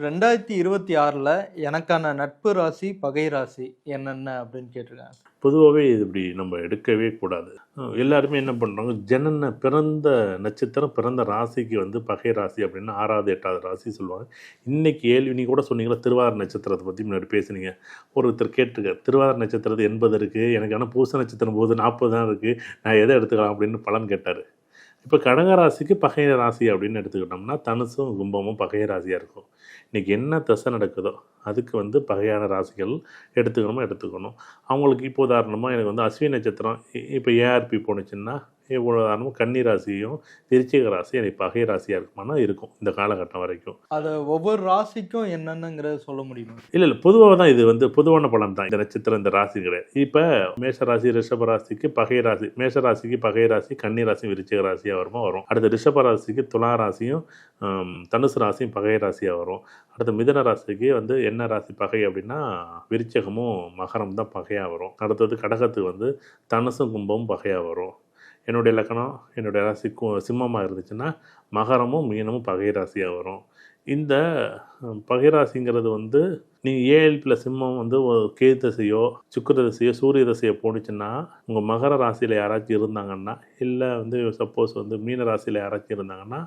2026ல எனக்கான நட்பு ராசி, பகை ராசி என்னென்ன அப்படின்னு கேட்டிருக்காங்க. பொதுவாகவே இது இப்படி நம்ம எடுக்கவே கூடாது. எல்லாருமே என்ன பண்ணுறாங்க, பிறந்த நட்சத்திரம் பிறந்த ராசிக்கு வந்து பகை ராசி அப்படின்னு 6வது 8வது ராசி சொல்லுவாங்க. இன்றைக்கி நீங்கள் கூட சொன்னீங்களா திருவாதிரை நட்சத்திரத்தை பற்றி முன்னாடி பேசுனீங்க. ஒருத்தர் கேட்டிருக்கார், திருவாதிரை நட்சத்திரத்து 80 இருக்குது, எனக்கு ஆனால் பூச நட்சத்திரம் போது 40 தான் இருக்குது, நான் எதை எடுத்துக்கலாம் அப்படின்னு பலன் கேட்டார். இப்போ கடக ராசிக்கு பகைய ராசி அப்படின்னு எடுத்துக்கிட்டோம்னா தனுசும் கும்பமும் பகைய ராசியாக இருக்கும். இன்றைக்கி என்ன தசை நடக்குதோ அதுக்கு வந்து பகையான ராசிகள் எடுத்துக்கணும். அவங்களுக்கு இப்போ உதாரணமாக எனக்கு வந்து அஸ்வினி நட்சத்திரம் இப்போ ஏஆர்பி போணுச்சுன்னா உதாரணமாக கன்னி ராசியும் விருச்சிக ராசி எனக்கு பகை ராசியாக இருக்குமானா இருக்கும் இந்த காலகட்டம் வரைக்கும். அதை ஒவ்வொரு ராசிக்கும் என்னென்னங்கிறத சொல்ல முடியுமா? இல்லை பொதுவாக தான் இது வந்து பொதுவான பலன் தான். இந்த நட்சத்திரம் இந்த ராசி கிடையாது. இப்போ மேஷராசி ரிஷப ராசிக்கு பகை ராசி, மேஷராசிக்கு பகை ராசி, கன்னி ராசி விருச்சிக ராசியாக வரும். அடுத்த ரிஷப ராசிக்கு துலா ராசியும் தனுசு ராசியும் பகை ராசியாக வரும். அடுத்த மிதன ராசிக்கு வந்து என்ன ராசி பகை அப்படின்னா விருச்சகமும் மகரம் தான் பகையாக வரும். அடுத்தது கடகத்துக்கு வந்து தனுசும் கும்பமும் பகையாக வரும். என்னுடைய லக்கணம் என்னுடைய ராசி சிம்மமாக இருந்துச்சுன்னா மகரமும் மீனமும் பகை ராசியாக வரும். இந்த பகை ராசிங்கிறது வந்து நீங்கள் ஏஎல்பியில் சிம்மம் வந்து கேது தசையோ சுக்கிர தசையோ சூரிய தசையோ போணுச்சுன்னா உங்கள் மகர ராசியில் யாராச்சும் இருந்தாங்கன்னா, இல்லை வந்து சப்போஸ் வந்து மீன ராசியில் யாராச்சும் இருந்தாங்கன்னா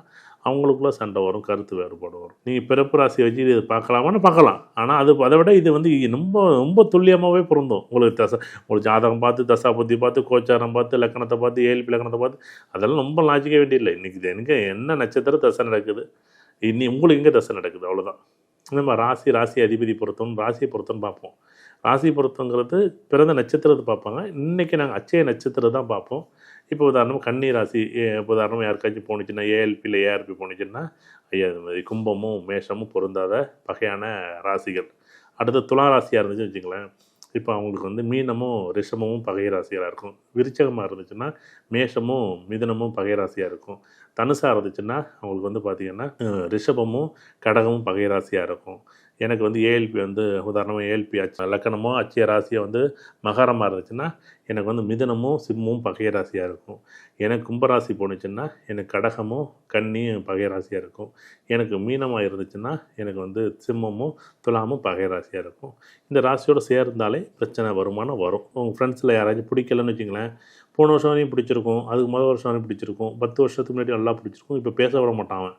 அவங்களுக்குள்ள சண்டை வரும், கருத்து வேறுபாடு வரும். நீங்கள் பிறப்பு ராசியை வச்சு இது பார்க்கலாமான்னு பார்க்கலாம். ஆனால் அதை விட இது வந்து ரொம்ப துல்லியமாகவே பொருந்தும். உங்களுக்கு ஜாதகம் பார்த்து தசா புத்தி பார்த்து கோச்சாரம் பார்த்து லக்கணத்தை பார்த்து ஏஎல்பி லக்கணத்தை பார்த்து அதெல்லாம் ரொம்ப லாஜிக்க வேண்டியதில்லை. இன்றைக்கி இது எனக்கு என்ன நட்சத்திர தசை நடக்குது, உங்களுக்கு எங்கே தசை நடக்குது, அவ்வளோதான். நம்ம ராசி அதிபதி பொருத்தம் ராசியை பொருத்தம் பார்ப்போம். ராசி பொருத்தங்கிறது பிறந்த நட்சத்திரத்தை பார்ப்பாங்க. இன்றைக்கி நாங்கள் அச்சய நட்சத்திரம் தான் பார்ப்போம். இப்போ உதாரணமாக கன்னி ராசி உதாரணமாக யாருக்காச்சும் போணுச்சுன்னா ஏஎல்பியில் ஏஆர்பி போணுச்சுன்னா ஐயா இது மாதிரி கும்பமும் மேஷமும் பொருந்தாத பகையான ராசிகள். அடுத்து துலா ராசியாக இருந்துச்சுன்னு வச்சுங்களேன், இப்போ அவங்களுக்கு வந்து மீனமும் ரிஷபமும் பகை ராசியாக இருக்கும். விருச்சகமாக இருந்துச்சுன்னா மேஷமும் மிதுனமும் பகை ராசியாக இருக்கும். தனுசாக இருந்துச்சுன்னா அவங்களுக்கு வந்து பார்த்திங்கன்னா ரிஷபமும் கடகமும் பகை ராசியாக இருக்கும். எனக்கு வந்து ஏஎல்பி வந்து உதாரணமாக ஏஎல்பி லக்கணமோ அச்சய ராசியை வந்து மகரமாக இருந்துச்சுன்னா எனக்கு வந்து மிதுனமும் சிம்மமும் பகை ராசியாக இருக்கும். எனக்கு கும்பராசி போணுச்சுன்னா எனக்கு கடகமும் கன்னியும் பகை ராசியாக இருக்கும். எனக்கு மீனமாக இருந்துச்சுன்னா எனக்கு வந்து சிம்மமும் துலாமும் பகை ராசியாக இருக்கும். இந்த ராசியோடு சேர்ந்தாலே பிரச்சனை வருமானம் வரும். உங்கள் ஃப்ரெண்ட்ஸில் யாராச்சும் பிடிக்கலன்னு வச்சுங்களேன், போன வருஷம் வரையும் பிடிச்சிருக்கும், அதுக்கு முதல் வருஷம் வரையும் பிடிச்சிருக்கும், 10 வருஷத்துக்கு முன்னாடி நல்லா பிடிச்சிருக்கும், இப்போ பேச விட மாட்டான்.